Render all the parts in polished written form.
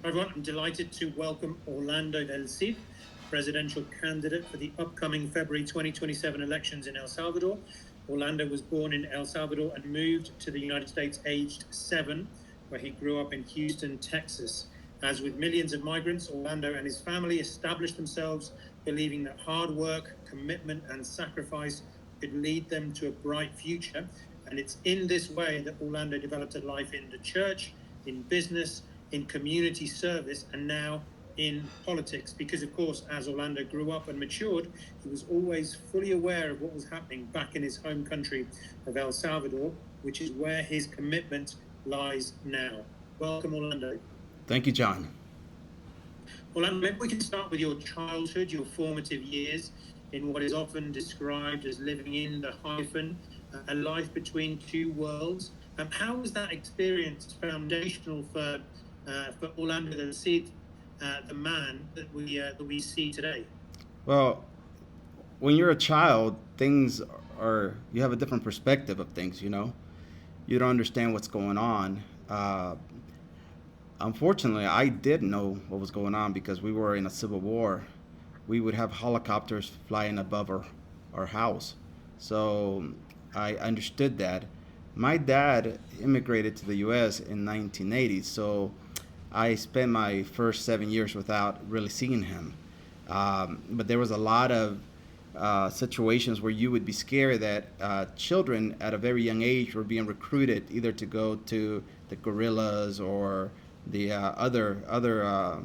Hi everyone, I'm delighted to welcome Orlando Delcid, presidential candidate for the upcoming February 2027 elections in El Salvador. Orlando was born in El Salvador and moved to the United States aged 7, where he grew up in Houston, Texas. As with millions of migrants, Orlando and his family established themselves, believing that hard work, commitment, and sacrifice could lead them to a bright future. And it's in this way that Orlando developed a life in the church, in business, in community service, and now in politics, because of course, as Orlando grew up and matured, he was always fully aware of what was happening back in his home country of El Salvador, which is where his commitment lies now. Welcome, Orlando. Thank you, John. Orlando, maybe we can start with your childhood, your formative years, in what is often described as living in the hyphen, a life between two worlds. How was that experience foundational for Orlando Delcid, the man that we see today? Well, when you're a child, you have a different perspective of things, you know? You don't understand what's going on. Unfortunately, I did know what was going on because we were in a civil war. We would have helicopters flying above our house. So I understood that. My dad immigrated to the U.S. in 1980, so I spent my first 7 years without really seeing him. But there was a lot of situations where you would be scared that children at a very young age were being recruited either to go to the guerrillas or the other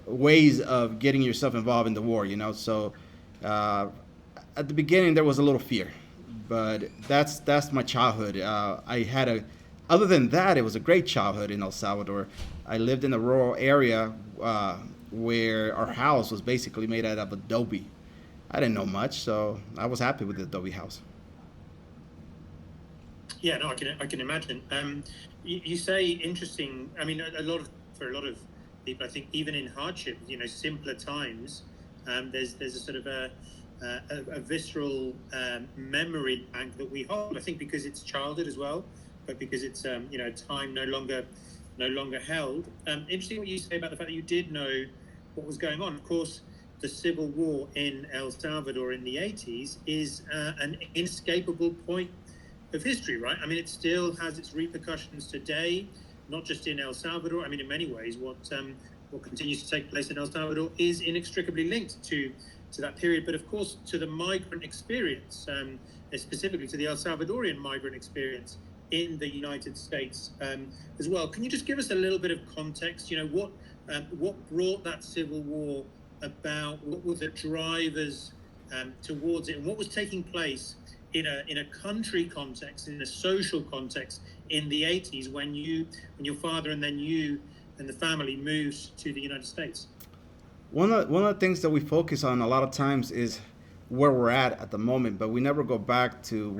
ways of getting yourself involved in the war. You know, so at the beginning there was a little fear, but that's my childhood. Other than that, it was a great childhood in El Salvador. I lived in a rural area where our house was basically made out of adobe. I didn't know much, so I was happy with the adobe house. Yeah, no, I can imagine. You say interesting. I mean, for a lot of people, I think even in hardship, simpler times, there's a sort of a visceral memory bank that we hold. I think because it's childhood as well, but because it's time no longer held. Interesting what you say about the fact that you did know what was going on. Of course, the civil war in El Salvador in the 80s is an inescapable point of history, right? I mean, it still has its repercussions today, not just in El Salvador. I mean, in many ways, what continues to take place in El Salvador is inextricably linked to that period, but of course to the migrant experience, specifically to the El Salvadorian migrant experience in the United States as well. Can you just give us a little bit of context? What brought that civil war about? What were the drivers towards it, and what was taking place in a country context, in a social context in the 80s when your father and then you and the family moved to the United States? One of the things that we focus on a lot of times is where we're at the moment, but we never go back to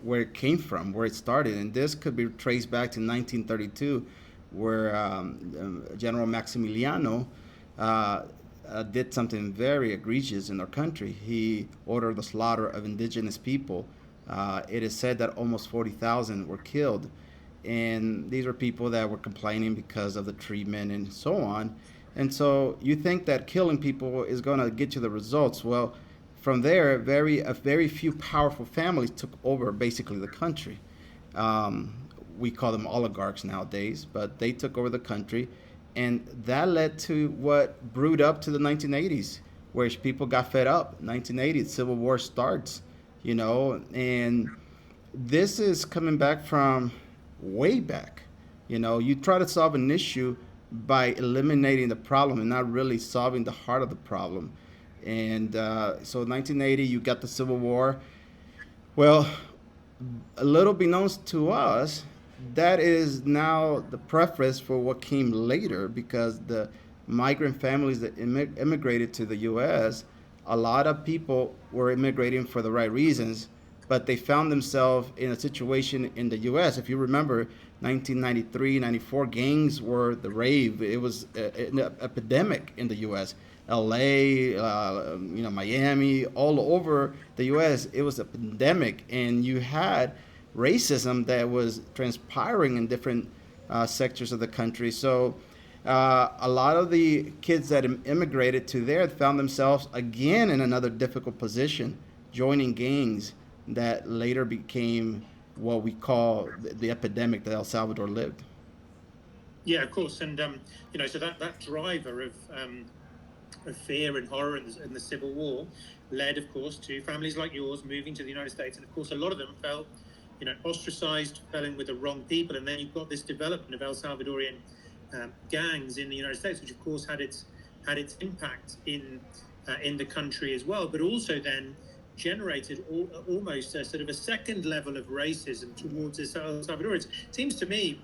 where it came from, where it started. And this could be traced back to 1932, where General Maximiliano did something very egregious in our country. He ordered the slaughter of indigenous people. It is said that almost 40,000 were killed. And these were people that were complaining because of the treatment and so on. And so you think that killing people is going to get you the results. Well, from there, very few powerful families took over basically the country. We call them oligarchs nowadays, but they took over the country. And that led to what brewed up to the 1980s, where people got fed up. 1980, the Civil War starts, and this is coming back from way back. You try to solve an issue by eliminating the problem and not really solving the heart of the problem. And so 1980, you got the Civil War. Well, a little beknownst to us, that is now the preface for what came later, because the migrant families that immigrated to the U.S., a lot of people were immigrating for the right reasons, but they found themselves in a situation in the U.S. If you remember, 1993, 94, gangs were the rave. It was an epidemic in the U.S. L.A., Miami, all over the U.S. It was a pandemic, and you had racism that was transpiring in different sectors of the country. So A lot of the kids that immigrated to there found themselves again in another difficult position, joining gangs that later became what we call the epidemic that El Salvador lived. Yeah, of course, and so that driver of fear and horror in the Civil War led, of course, to families like yours moving to the United States, and of course, a lot of them felt, ostracized, fell in with the wrong people, and then you've got this development of El Salvadorian gangs in the United States, which of course had its impact in the country as well, but also then generated almost a sort of a second level of racism towards El Salvador. It seems to me.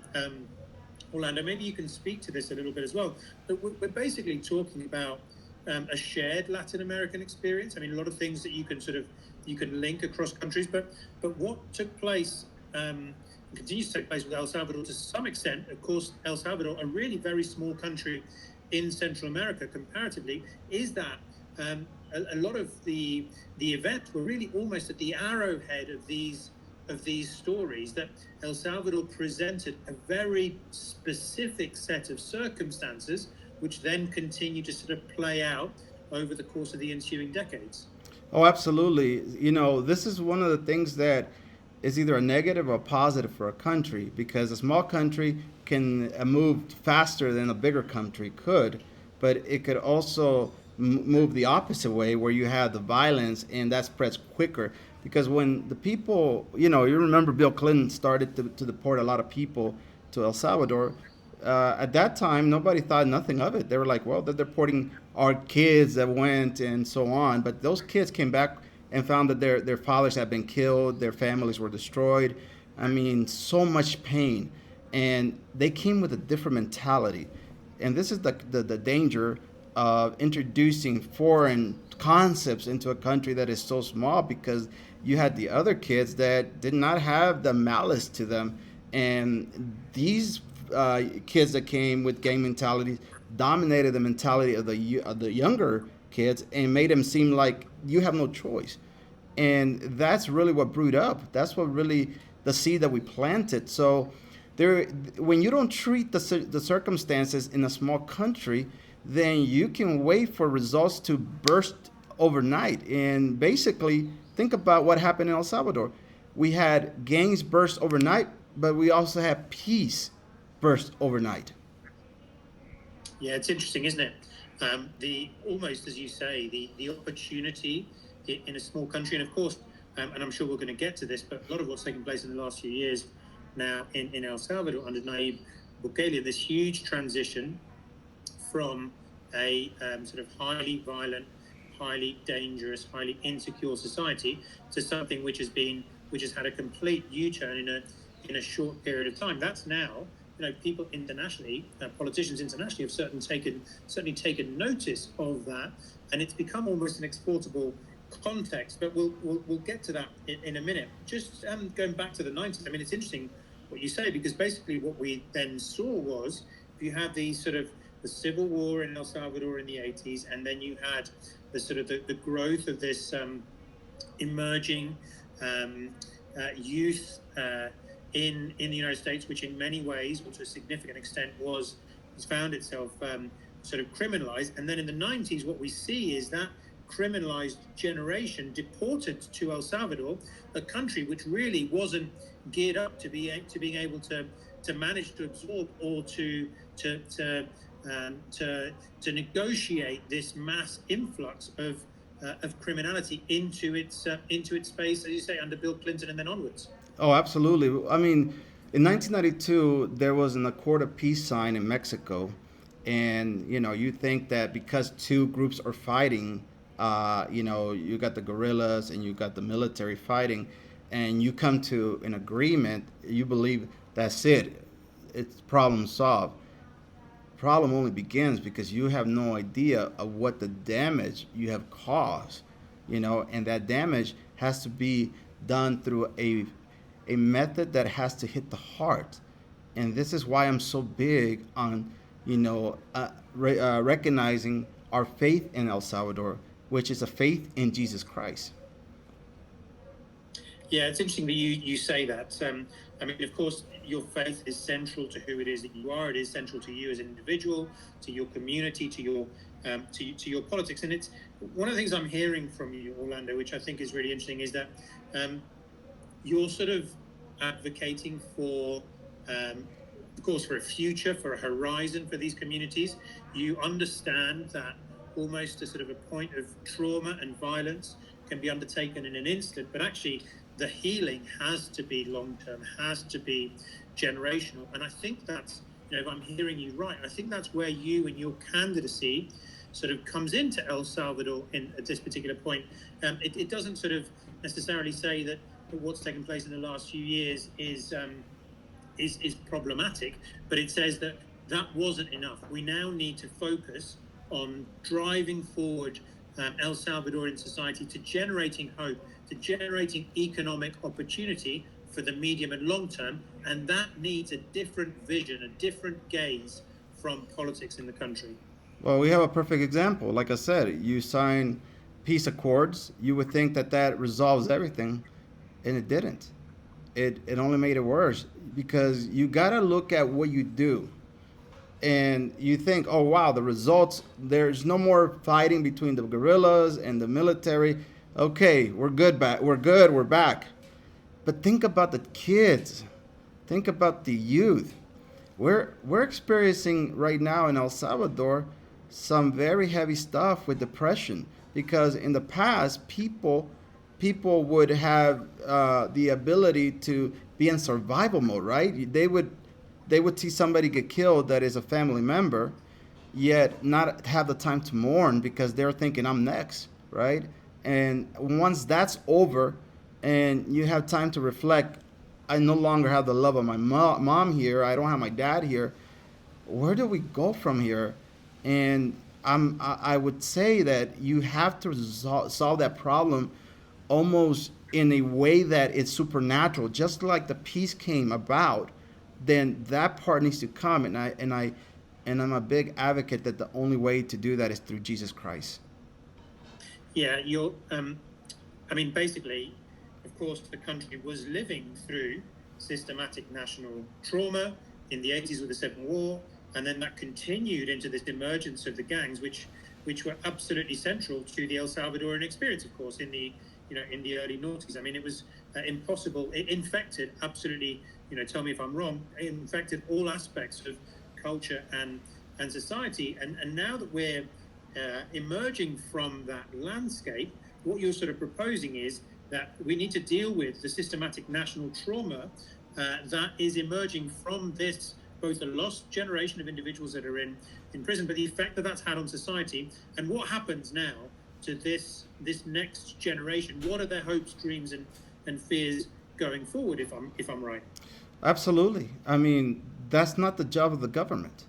Orlando, maybe you can speak to this a little bit as well. But we're basically talking about a shared Latin American experience. I mean, a lot of things that you can link across countries. But what took place, continues to take place with El Salvador to some extent. Of course, El Salvador, a really very small country in Central America comparatively, is that a lot of the events were really almost at the arrowhead of these stories, that El Salvador presented a very specific set of circumstances which then continue to sort of play out over the course of the ensuing decades. Oh, absolutely. This is one of the things that is either a negative or a positive for a country, because a small country can move faster than a bigger country could, but it could also move the opposite way, where you have the violence and that spreads quicker. Because when the people, you remember Bill Clinton started to deport a lot of people to El Salvador. At that time, nobody thought nothing of it. They were like, well, they're deporting our kids that went and so on. But those kids came back and found that their fathers had been killed, their families were destroyed. I mean, so much pain. And they came with a different mentality. And this is the danger of introducing foreign concepts into a country that is so small, because you had the other kids that did not have the malice to them. And these kids that came with gang mentalities dominated the mentality of the younger kids and made them seem like you have no choice. And that's really what brewed up. That's what really the seed that we planted. So there, when you don't treat the circumstances in a small country, then you can wait for results to burst overnight. And basically, think about what happened in El Salvador. We had gangs burst overnight, but we also had peace burst overnight. Yeah, it's interesting, isn't it? The almost, as you say, the opportunity in a small country, and of course, and I'm sure we're going to get to this, but a lot of what's taken place in the last few years now in El Salvador under Nayib Bukele, this huge transition from a sort of highly violent, highly dangerous, highly insecure society to something which has had a complete U-turn in a short period of time. That's now, people internationally, politicians internationally have certainly taken notice of that, and it's become almost an exportable context. But we'll get to that in a minute. Just going back to the 90s, I mean, it's interesting what you say, because basically what we then saw was, you had these sort of the civil war in El Salvador in the 80s, and then you had the sort of the growth of this emerging youth in the United States, which in many ways, or to a significant extent, has found itself sort of criminalized. And then in the 90s, what we see is that criminalized generation deported to El Salvador, a country which really wasn't geared up to being able to manage to absorb or to negotiate this mass influx of criminality into its space, as you say, under Bill Clinton and then onwards. Oh, absolutely. I mean, in 1992, there was an Accord of Peace signed in Mexico. And, you think that because two groups are fighting, you got the guerrillas and you got the military fighting, and you come to an agreement, you believe that's it. It's problem solved. Problem only begins because you have no idea of what the damage you have caused, and that damage has to be done through a method that has to hit the heart. And this is why I'm so big on, recognizing our faith in El Salvador, which is a faith in Jesus Christ. Yeah, it's interesting that you say that. I mean, of course, your faith is central to who it is that you are. It is central to you as an individual, to your community, to your politics. And it's one of the things I'm hearing from you, Orlando, which I think is really interesting, is that you're sort of advocating for, of course, for a future, for a horizon for these communities. You understand that almost a sort of a point of trauma and violence can be undertaken in an instant, but actually the healing has to be long-term, has to be generational. And I think that's, if I'm hearing you right, I think that's where you and your candidacy sort of comes into El Salvador at this particular point. It doesn't sort of necessarily say that what's taken place in the last few years is problematic, but it says that wasn't enough. We now need to focus on driving forward El Salvadorian society to generating hope, to generating economic opportunity for the medium and long term, and that needs a different vision, a different gaze from politics in the country. Well, we have a perfect example. Like I said, you sign peace accords. You would think that resolves everything, and it didn't. It only made it worse because you got to look at what you do. And you think, oh wow, the results. There's no more fighting between the guerrillas and the military. Okay, we're good back. We're good. We're back. But think about the kids. Think about the youth. We're experiencing right now in El Salvador some very heavy stuff with depression because in the past people would have the ability to be in survival mode, right? They would see somebody get killed that is a family member, yet not have the time to mourn because they're thinking I'm next, right? And once that's over, and you have time to reflect, I no longer have the love of my mom here. I don't have my dad here. Where do we go from here? And I would say that you have to solve that problem almost in a way that it's supernatural, just like the peace came about. Then that part needs to come, and I'm a big advocate that the only way to do that is through Jesus Christ. Yeah, I mean, basically, of course, the country was living through systematic national trauma in the 80s with the Civil War, and then that continued into this emergence of the gangs, which were absolutely central to the El Salvadorian experience, of course, in the early noughties. I mean, it was impossible. It infected absolutely, tell me if I'm wrong, it infected all aspects of culture and society. And now that we're emerging from that landscape, what you're sort of proposing is that we need to deal with the systematic national trauma that is emerging from this, both the lost generation of individuals that are in prison, but the effect that that's had on society, and what happens now to this next generation. What are their hopes, dreams, and fears going forward, if I'm right? Absolutely. I mean, that's not the job of the government.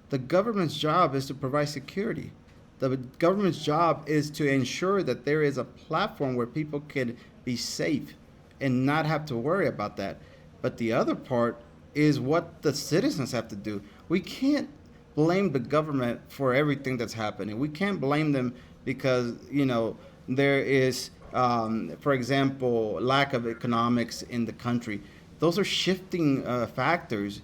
The government's job is to provide security. The government's job is to ensure that there is a platform where people can be safe and not have to worry about that. But the other part is what the citizens have to do. We can't blame the government for everything that's happening. We can't blame them because, there is, for example, lack of economics in the country. Those are shifting factors.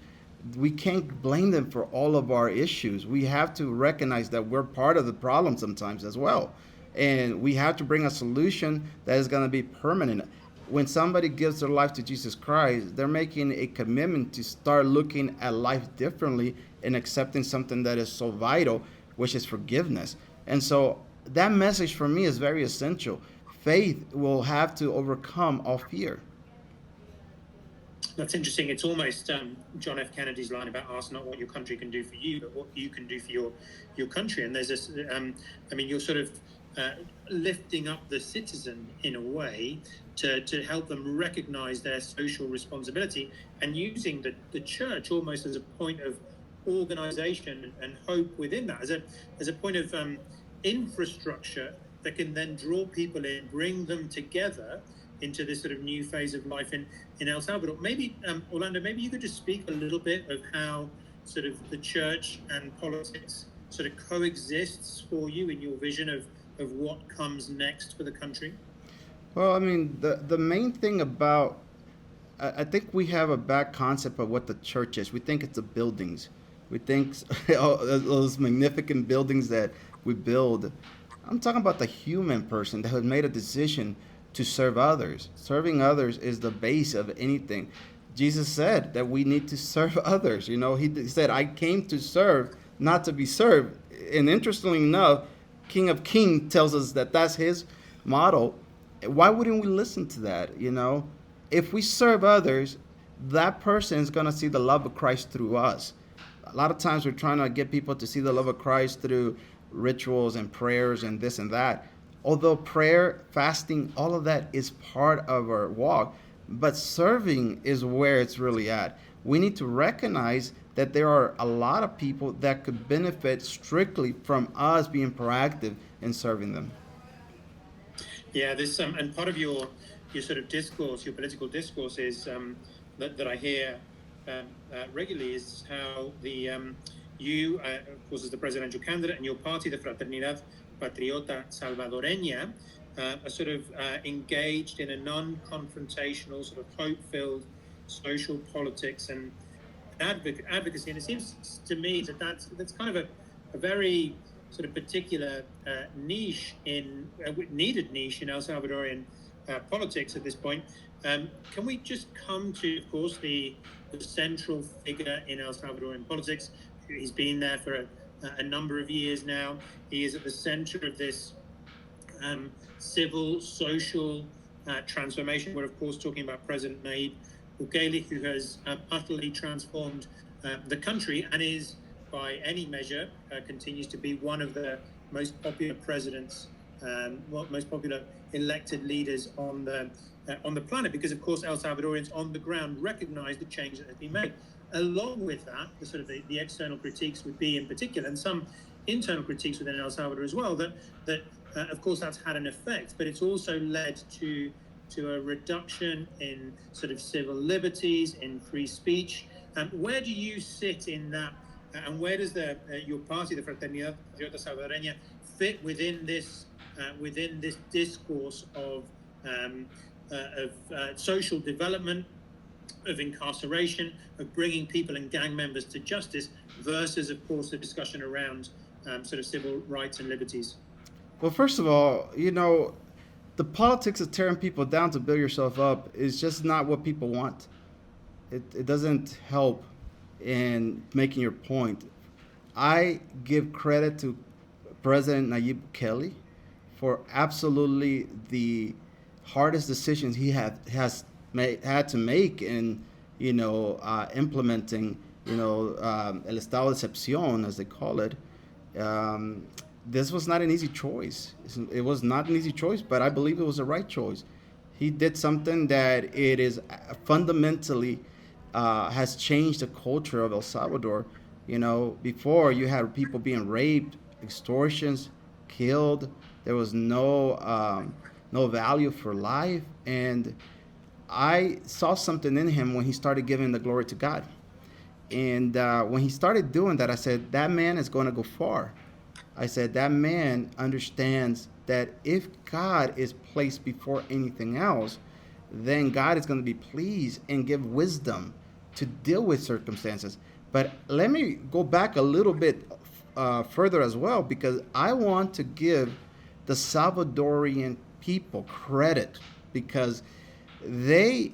We can't blame them for all of our issues. We have to recognize that we're part of the problem sometimes as well. And we have to bring a solution that is going to be permanent. When somebody gives their life to Jesus Christ, they're making a commitment to start looking at life differently and accepting something that is so vital, which is forgiveness. And so that message for me is very essential. Faith will have to overcome all fear. That's interesting. It's almost John F. Kennedy's line about ask not what your country can do for you, but what you can do for your country. And there's this, I mean, you're sort of lifting up the citizen in a way to help them recognize their social responsibility and using the church almost as a point of organization and hope within that, as a point of infrastructure that can then draw people in, bring them together into this sort of new phase of life in El Salvador. Maybe, Orlando, maybe you could just speak a little bit of how sort of the church and politics sort of coexists for you in your vision of what comes next for the country. Well, I mean, the main thing about I think we have a bad concept of what the church is. We think it's the buildings. We think all those magnificent buildings that we build. I'm talking about the human person that has made a decision to serve others. Serving others is the base of anything. Jesus said that we need to serve others. You know, he said, I came to serve, not to be served. And interestingly enough, King of Kings tells us that that's his model. Why wouldn't we listen to that? You know, if we serve others, that person is going to see the love of Christ through us. A lot of times we're trying to get people to see the love of Christ through rituals and prayers and this and that. Although prayer, fasting, all of that is part of our walk, but serving is where it's really at. We need to recognize that there are a lot of people that could benefit strictly from us being proactive in serving them. Yeah, there's some, and part of your sort of discourse, your political discourse, is that I hear regularly is how the you, of course, as the presidential candidate, and your party, the Fraternidad Patriota Salvadoreña, are sort of engaged in a non-confrontational, sort of hope-filled social politics and advocacy. And it seems to me that that's kind of a very sort of particular needed niche in El Salvadorian politics at this point. Can we just come to, of course, the central figure in El Salvadorian politics? He's been there for a number of years now. He is at the center of this civil, social transformation. We're, of course, talking about President Nayib Bukele, who has utterly transformed the country and is, by any measure, continues to be one of the most popular presidents, most popular elected leaders on the planet, because, of course, El Salvadorians on the ground recognize the change that has been made. Along with that, the sort of the external critiques would be, in particular, and some internal critiques within El Salvador as well, that of course that's had an effect, but it's also led to a reduction in sort of civil liberties, in free speech. Where do you sit in that, and where does your party, the Fraternidad Patriota Salvadoreña, fit within this discourse of social development, of incarceration, of bringing people and gang members to justice, versus, of course, the discussion around sort of civil rights and liberties? Well, first of all, you know, the politics of tearing people down to build yourself up is just not what people want. It doesn't help in making your point. I give credit to President Nayib Bukele for absolutely the hardest decisions he had to make in, you know, implementing, you know, el estado de excepción, as they call it. This was not an easy choice. It was not an easy choice, but I believe it was the right choice. He did something that it is fundamentally has changed the culture of El Salvador. You know, before you had people being raped, extortions, killed. There was no value for life, and I saw something in him when he started giving the glory to God. And when he started doing that, I said, that man is going to go far. I said, that man understands that if God is placed before anything else, then God is going to be pleased and give wisdom to deal with circumstances. But let me go back a little bit further as well, because I want to give the Salvadorian people credit, because they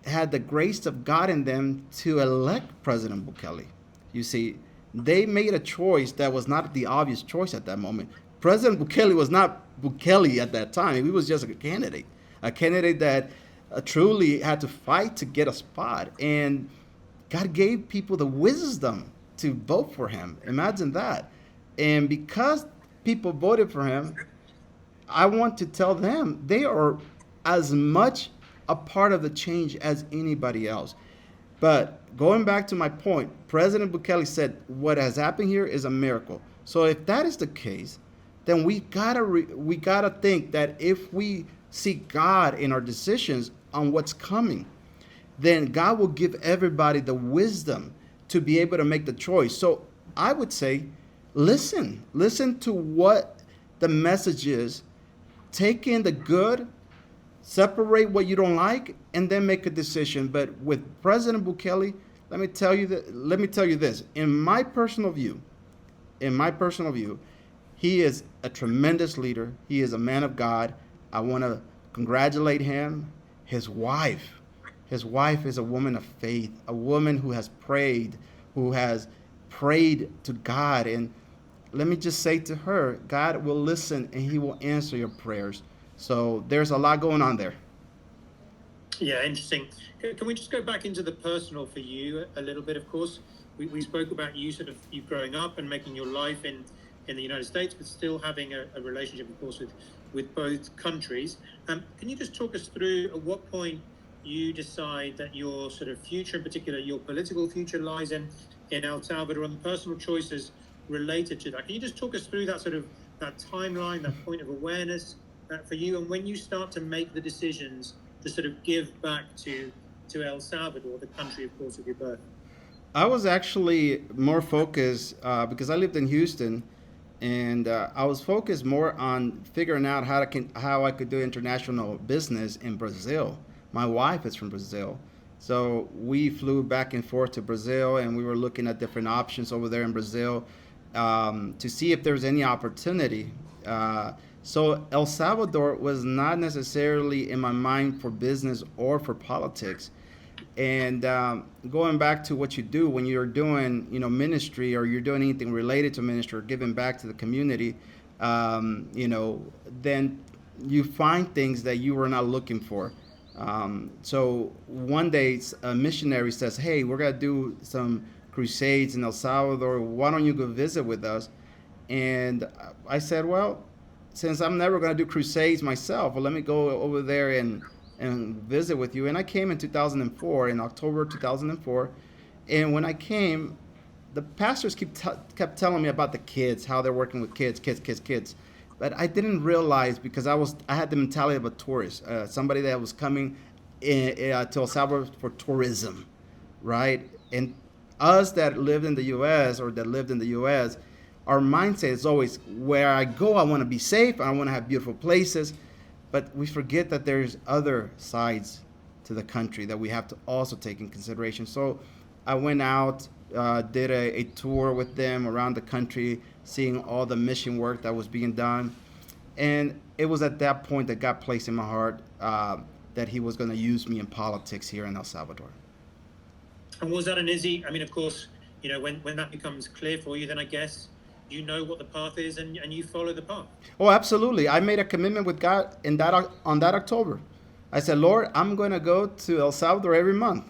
had the grace of God in them to elect President Bukele. You see, they made a choice that was not the obvious choice at that moment. President Bukele was not Bukele at that time. He was just a candidate that truly had to fight to get a spot. And God gave people the wisdom to vote for him. Imagine that. And because people voted for him, I want to tell them they are as much a part of the change as anybody else. But going back to my point, President Bukele said what has happened here is a miracle. So if that is the case, then we gotta think that if we seek God in our decisions on what's coming, then God will give everybody the wisdom to be able to make the choice. So I would say, listen to what the message is, take in the good, separate what you don't like, and then make a decision. But with President Bukele, let me tell you this. In my personal view, he is a tremendous leader. He is a man of God. I want to congratulate him. His wife is a woman of faith, a woman who has prayed to God. And let me just say to her, God will listen and he will answer your prayers. So there's a lot going on there. Yeah, interesting. Can we just go back into the personal for you a little bit? Of course, we spoke about you growing up and making your life in the United States, but still having a relationship, of course, with both countries. Can you just talk us through at what point you decide that your sort of future, in particular your political future, lies in El Salvador, and the personal choices related to that? Can you just talk us through that timeline, that point of awareness for you, and when you start to make the decisions to sort of give back to El Salvador, the country, of course, of your birth? I was actually more focused because I lived in Houston, and I was focused more on figuring out how I could do international business in Brazil. My wife is from Brazil, so we flew back and forth to Brazil, and we were looking at different options over there in Brazil to see if there was any opportunity. So El Salvador was not necessarily in my mind for business or for politics. And going back to what you do when you're doing, ministry, or you're doing anything related to ministry or giving back to the community, then you find things that you were not looking for. So one day a missionary says, "Hey, we're gonna do some crusades in El Salvador. Why don't you go visit with us?" And I said, "Well, since I'm never gonna do crusades myself, well, let me go over there and visit with you." And I came in 2004, in October 2004. And when I came, the pastors kept telling me about the kids, how they're working with kids. But I didn't realize, because I had the mentality of a tourist, somebody that was coming to El Salvador for tourism, right? And us that lived in the U.S. Our mindset is always, where I go, I want to be safe, I want to have beautiful places. But we forget that there's other sides to the country that we have to also take in consideration. So I went out, did a tour with them around the country, seeing all the mission work that was being done. And it was at that point that God placed in my heart that he was going to use me in politics here in El Salvador. And was that an easy, of course, when that becomes clear for you, then I guess you know what the path is, and you follow the path. Oh, absolutely. I made a commitment with God on that October. I said, "Lord, I'm going to go to El Salvador every month.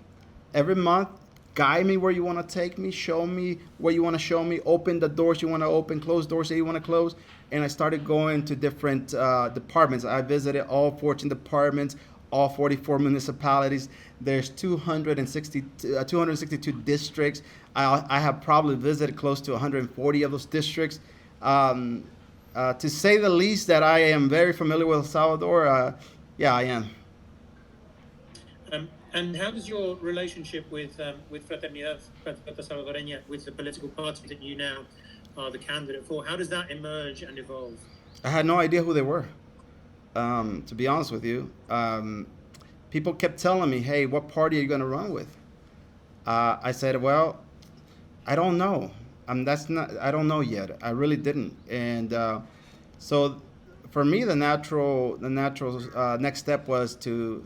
Every month, guide me where you want to take me, show me where you want to show me, open the doors you want to open, close doors that you want to close." And I started going to different departments. I visited all 14 departments, all 44 municipalities. There's 262 districts. I have probably visited close to 140 of those districts. To say the least, that I am very familiar with El Salvador. Yeah, I am. And how does your relationship with Fraternidad Salvadoreña, with the political party that you now are the candidate for, how does that emerge and evolve? I had no idea who they were, to be honest with you. People kept telling me, "Hey, what party are you going to run with?" I said, "Well, I don't know. I don't know yet. I really didn't." And so for me, the natural next step was to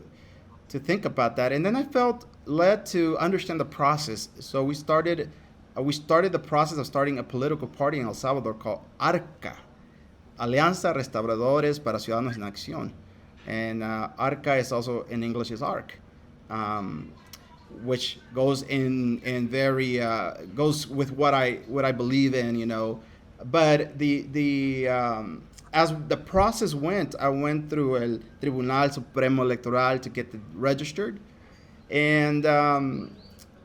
think about that. And then I felt led to understand the process. So we started the process of starting a political party in El Salvador called ARCA, Alianza Restauradores para Ciudadanos en Acción. And ARCA is also, in English, is ARC, which goes goes with what I believe in, But as the process went, I went through El Tribunal Supremo Electoral to get it registered. And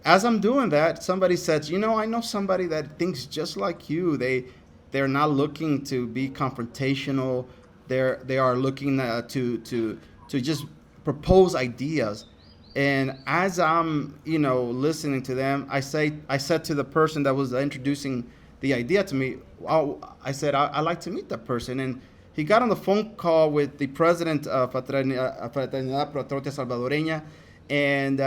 as I'm doing that, somebody said, "I know somebody that thinks just like you. They're not looking to be confrontational. They are looking to just propose ideas." And as I'm, listening to them, I said to the person that was introducing the idea to me, I said, "I'd like to meet that person." And he got on the phone call with the president of Fraternidad Patriota Salvadoreña, and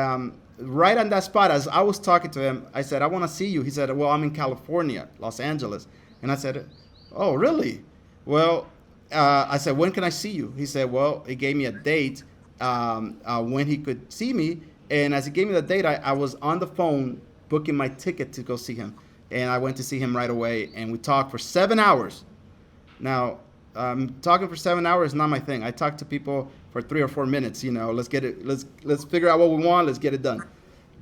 right on that spot, as I was talking to him, I said, I want to see you. He said, well, I'm in California, Los Angeles. And I said, oh, really? Well, I said, when can I see you? He said, well, he gave me a date when he could see me. And as he gave me the date, I was on the phone booking my ticket to go see him. And I went to see him right away, and we talked for 7 hours. Now, talking for 7 hours is not my thing. I talk to people for 3 or 4 minutes. Let's get it. Let's figure out what we want. Let's get it done.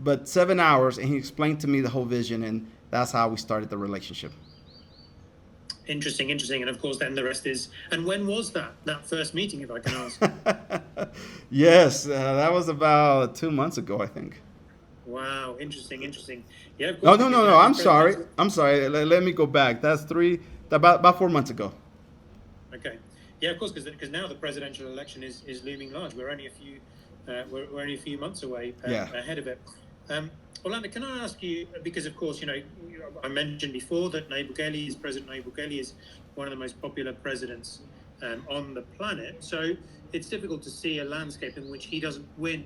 But 7 hours, and he explained to me the whole vision, and that's how we started the relationship. Interesting. And of course, then the rest is. And when was that first meeting, if I can ask? Yes, that was about 2 months ago, I think. Wow, interesting. Yeah, of course. No. I'm sorry. Let me go back. That's about 4 months ago. Okay. Yeah, of course, because now the presidential election is looming large. We're only a few months away ahead of it. Orlando, can I ask you, because of course, I mentioned before that President Nayib Bukele is one of the most popular presidents on the planet. So it's difficult to see a landscape in which he doesn't win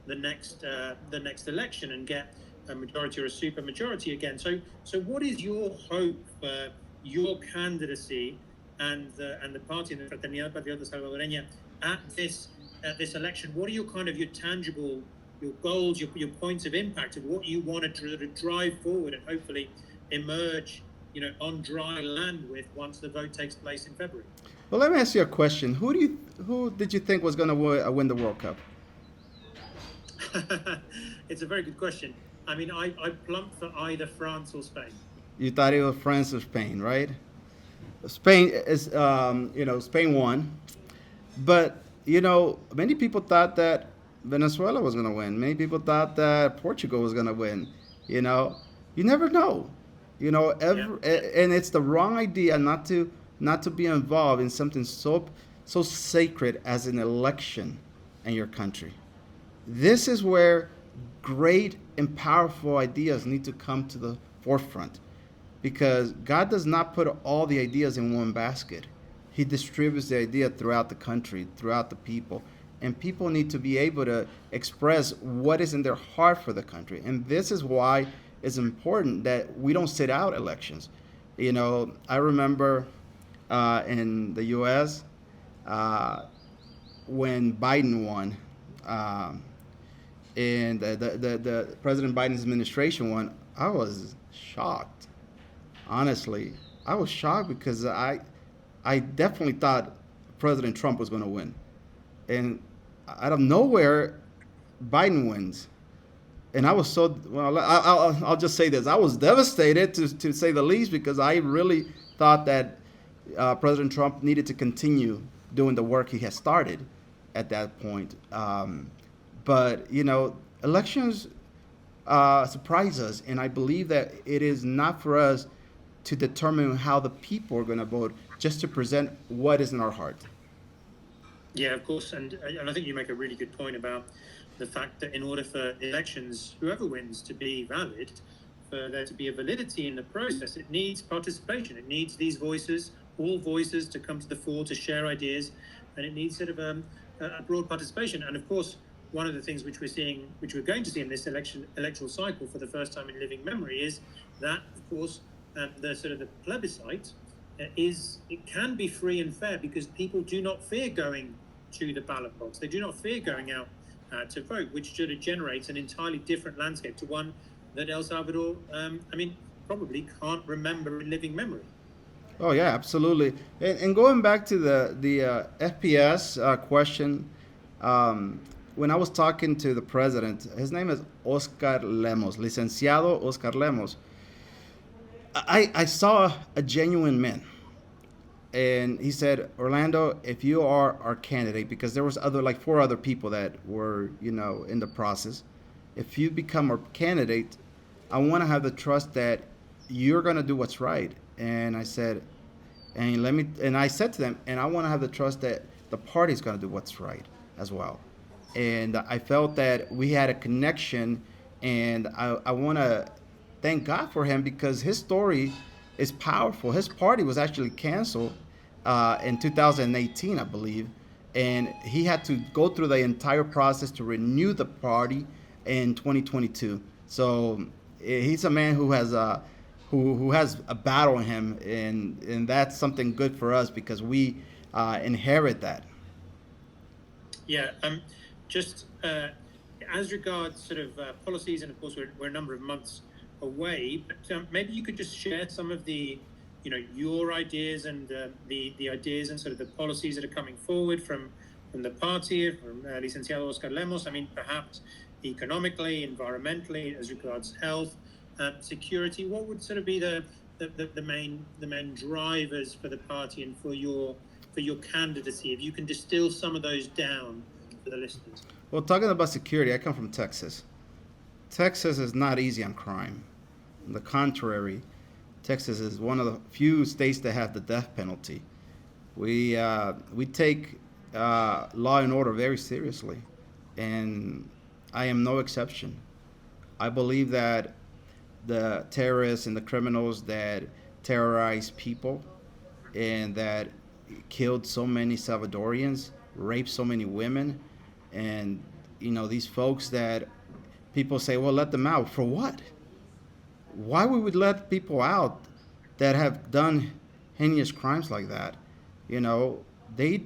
the next election and get a majority or a super majority again. So what is your hope for your candidacy and the party in the Fraternidad Patriota Salvadoreña at this election? What are your tangible, your goals, your points of impact of what you want to drive forward and hopefully emerge, on dry land with once the vote takes place in February? Well, let me ask you a question. Who did you think was going to win the World Cup? It's a very good question. I mean, I plumped for either France or Spain. You thought it was France or Spain, right? Spain is, Spain won. But, many people thought that Venezuela was going to win. Many people thought that Portugal was going to win. You never know. And it's the wrong idea not to be involved in something so sacred as an election in your country. This is where great and powerful ideas need to come to the forefront, because God does not put all the ideas in one basket. He distributes the idea throughout the country, throughout the people, and people need to be able to express what is in their heart for the country. And this is why it's important that we don't sit out elections. I remember in the U.S. When Biden won, and the President Biden's administration won, I was shocked. Honestly, I was shocked because I definitely thought President Trump was going to win. And out of nowhere, Biden wins. And I was I'll just say this. I was devastated, to say the least, because I really thought that President Trump needed to continue doing the work he has started at that point. But, elections surprise us. And I believe that it is not for us to determine how the people are going to vote, just to present what is in our heart. Yeah, of course. And I think you make a really good point about the fact that in order for elections, whoever wins, to be valid, for there to be a validity in the process, it needs participation. It needs these voices, all voices, to come to the fore, to share ideas, and it needs sort of a broad participation. And of course, one of the things which we're going to see in this electoral cycle for the first time in living memory is that, of course, the plebiscite it can be free and fair, because people do not fear going to the ballot box. They do not fear going out to vote, which sort of generates an entirely different landscape to one that El Salvador, probably can't remember in living memory. Oh yeah, absolutely. And going back to the FPS question, when I was talking to the president, his name is Oscar Lemos, Licenciado Oscar Lemos. I saw a genuine man. And he said, Orlando, if you are our candidate, because there was 4 other people that were, in the process. If you become our candidate, I want to have the trust that you're going to do what's right. And I said, I said to them, and I want to have the trust that the party's going to do what's right as well. And I felt that we had a connection, and I want to thank God for him, because his story is powerful. His party was actually canceled in 2018, I believe, and he had to go through the entire process to renew the party in 2022. So he's a man who has a who has a battle in him, and that's something good for us because we inherit that. Yeah, just as regards sort of policies, and of course we're a number of months away, but maybe you could just share some of the, your ideas and the ideas and sort of the policies that are coming forward from the party, from Licenciado Oscar Lemos. I mean, perhaps economically, environmentally, as regards health, security. What would sort of be the main drivers for the party and for your candidacy, if you can distill some of those down for the listeners? Well, talking about security, I come from Texas. Texas is not easy on crime. On the contrary, Texas is one of the few states that have the death penalty. We take law and order very seriously, and I am no exception. I believe that the terrorists and the criminals that terrorize people and that killed so many Salvadorians, raped so many women, and these folks that people say, well, let them out for what? Why we would let people out that have done heinous crimes like that? They,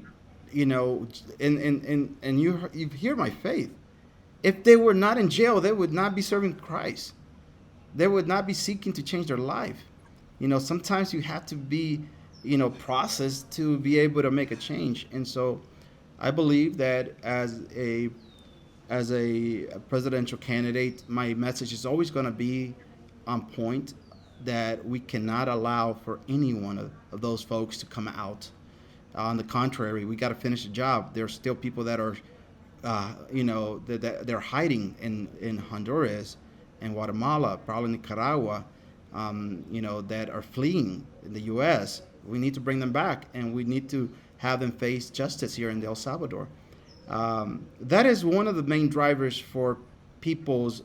and you hear my faith. If they were not in jail, they would not be serving Christ. They would not be seeking to change their life. Sometimes you have to be, processed to be able to make a change. And so I believe that as a presidential candidate, my message is always going to be on point, that we cannot allow for any one of those folks to come out. On the contrary, we got to finish the job. There's still people that are, that they're hiding in Honduras and Guatemala, probably Nicaragua, that are fleeing in the U.S. We need to bring them back, and we need to have them face justice here in El Salvador. That is one of the main drivers for people's,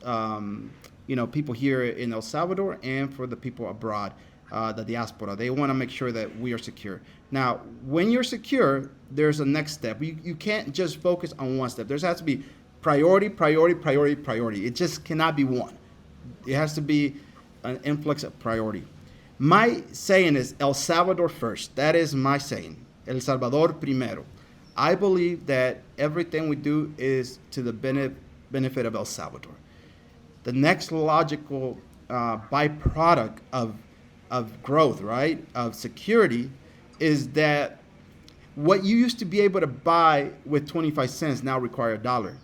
people here in El Salvador and for the people abroad, the diaspora. They want to make sure that we are secure. Now, when you're secure, there's a next step. You can't just focus on one step. There has to be priority, priority, priority, priority. It just cannot be one. It has to be an influx of priority. My saying is El Salvador first. That is my saying. El Salvador primero. I believe that everything we do is to the benefit of El Salvador. The next logical byproduct of growth, right, of security, is that what you used to be able to buy with 25 cents now require $1.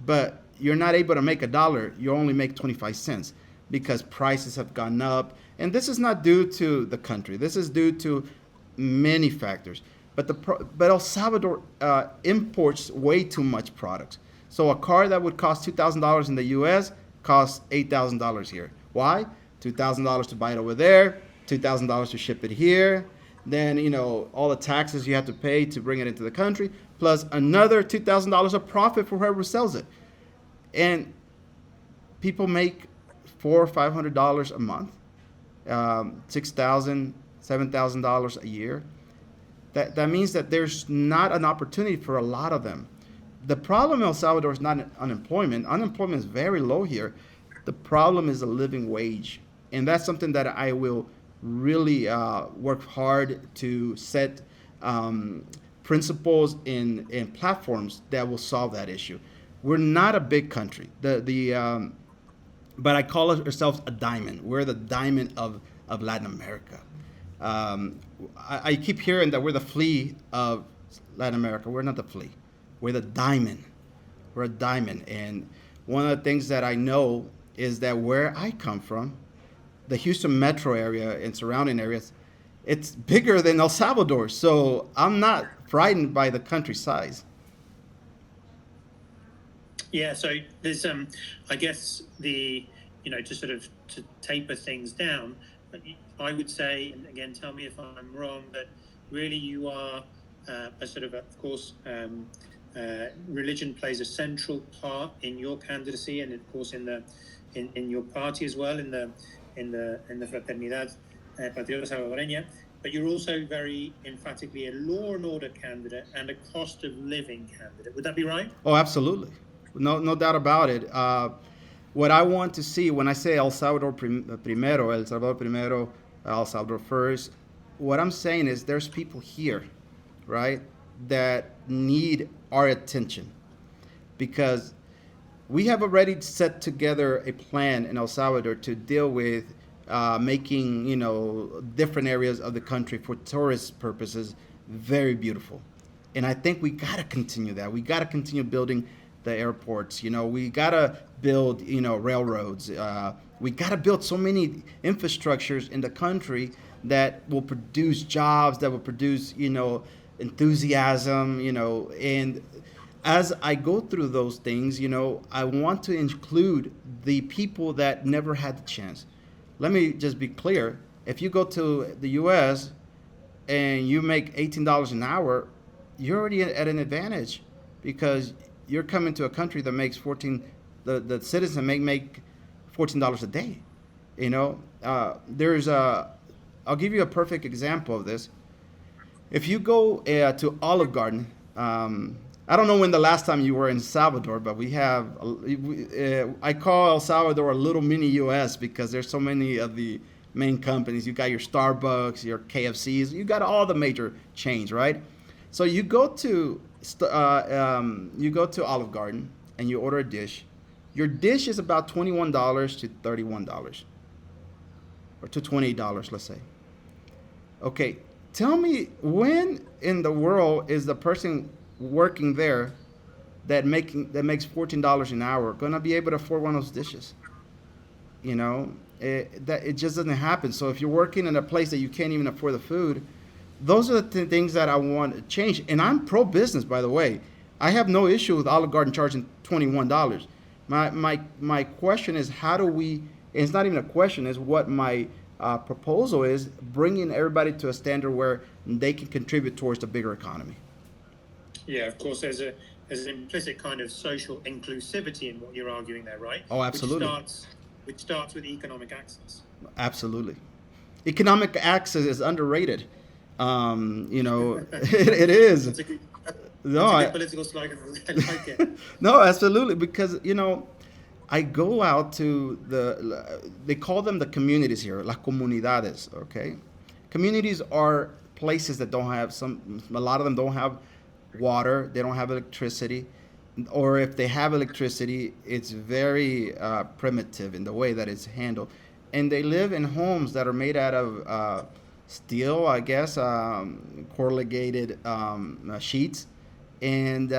But you're not able to make $1, you only make 25 cents because prices have gone up. And this is not due to the country. This is due to many factors. But El Salvador imports way too much products. So a car that would cost $2,000 in the U.S. costs $8,000 here. Why? $2,000 to buy it over there, $2,000 to ship it here. Then, all the taxes you have to pay to bring it into the country, plus another $2,000 of profit for whoever sells it. And people make $400 or $500 a month, $6,000, $7,000 a year. That means that there's not an opportunity for a lot of them. The problem in El Salvador is not unemployment. Unemployment is very low here. The problem is the living wage. And that's something that I will really work hard to set principles and platforms that will solve that issue. We're not a big country. But I call ourselves a diamond. We're the diamond of Latin America. I keep hearing that we're the flea of Latin America. We're not the flea. We're the diamond. We're a diamond. And one of the things that I know is that where I come from, the Houston metro area and surrounding areas, it's bigger than El Salvador. So I'm not frightened by the country size. Yeah, so there's, I guess to taper things down, I would say, and again, tell me if I'm wrong, but really you are of course, religion plays a central part in your candidacy, and of course in your party as well, in the Fraternidad Patriota Salvadoreña. but you're also very emphatically a law and order candidate and a cost of living candidate. Would that be right? Oh, absolutely. No doubt about it. What I want to see when I say El Salvador primero, El Salvador primero, El Salvador first, what I'm saying is there's people here, right, that need our attention because we have already set together a plan in El Salvador to deal with making different areas of the country for tourist purposes very beautiful, and I think we gotta continue that. We gotta continue building the airports. We gotta build railroads. We gotta build so many infrastructures in the country that will produce jobs, that will produce enthusiasm. And as I go through those things, I want to include the people that never had the chance. Let me just be clear. If you go to the U.S. and you make $18 an hour, you're already at an advantage because you're coming to a country that makes 14. The citizen make $14 a day. There's a. I'll give you a perfect example of this. If you go to Olive Garden, I don't know when the last time you were in Salvador, but we have. I call El Salvador a little mini U.S. because there's so many of the main companies. You got your Starbucks, your KFCs, you got all the major chains, right? So you go to Olive Garden and you order a dish. Your dish is about $21 to $31, or to $28, let's say. Okay, tell me when in the world is the person working there that makes $14 an hour gonna be able to afford one of those dishes? It just doesn't happen. So if you're working in a place that you can't even afford the food, those are the things that I want to change. And I'm pro business, by the way. I have no issue with Olive Garden charging $21. My question is, how do we? It's not even a question. Is what my proposal is: bringing everybody to a standard where they can contribute towards the bigger economy. Yeah, of course. There's an implicit kind of social inclusivity in what you're arguing there, right? Oh, absolutely. Which starts with economic access. Absolutely, economic access is underrated. It is. That's a good political slogan. I like it. No, absolutely, because I go out to they call them the communities here, las comunidades. Okay, communities are places that don't have a lot of them don't have water, they don't have electricity, or if they have electricity, it's very primitive in the way that it's handled, and they live in homes that are made out of steel, I guess, corrugated sheets, and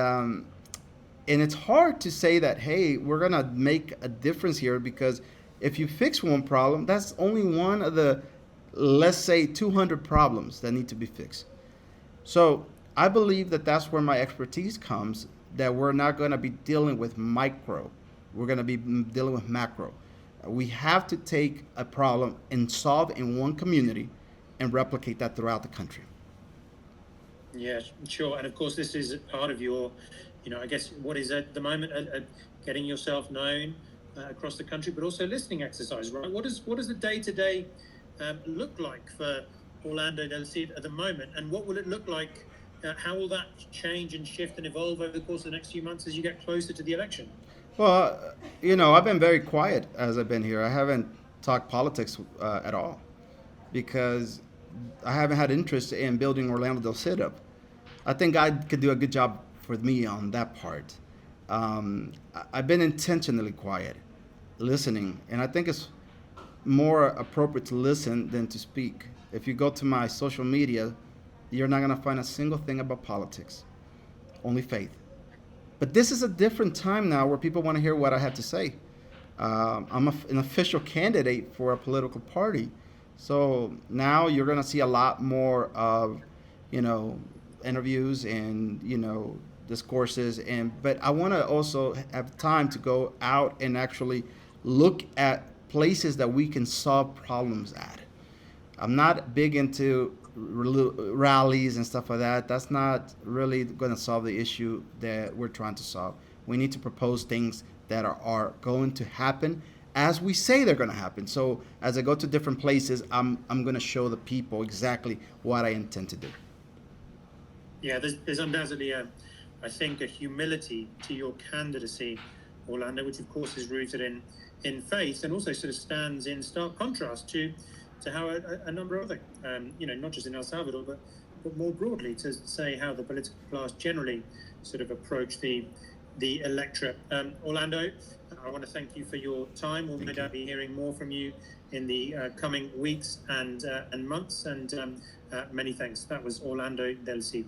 it's hard to say that, hey, we're gonna make a difference here, because if you fix one problem, that's only one of the, let's say, 200 problems that need to be fixed. So I believe that that's where my expertise comes, that we're not going to be dealing with micro, we're going to be dealing with macro. We have to take a problem and solve in one community and replicate that throughout the country. Yeah, sure. And of course, this is part of your, I guess, what is at the moment getting yourself known across the country, but also listening exercise, right? What does the day-to-day look like for Orlando Delcid at the moment, and what will it look like? How will that change and shift and evolve over the course of the next few months as you get closer to the election? Well, I've been very quiet as I've been here. I haven't talked politics at all because I haven't had interest in building Orlando Delcid up. I think God could do a good job for me on that part. I've been intentionally quiet, listening, and I think it's more appropriate to listen than to speak. If you go to my social media, you're not going to find a single thing about politics, only faith. But this is a different time now where people want to hear what I have to say. I'm an official candidate for a political party. So now you're going to see a lot more of, interviews and, discourses. But I want to also have time to go out and actually look at places that we can solve problems at. I'm not big into rallies and stuff like that. That's not really going to solve the issue that we're trying to solve. We need to propose things that are going to happen as we say they're going to happen. So as I go to different places, I'm going to show the people exactly what I intend to do. Yeah, there's undoubtedly, I think, a humility to your candidacy, Orlando, which of course is rooted in faith, and also sort of stands in stark contrast to how a number of other, not just in El Salvador, but more broadly, to say how the political class generally sort of approach the electorate. Orlando, I want to thank you for your time. We'll no doubt be hearing more from you in the coming weeks and months, and many thanks. That was Orlando Delcid.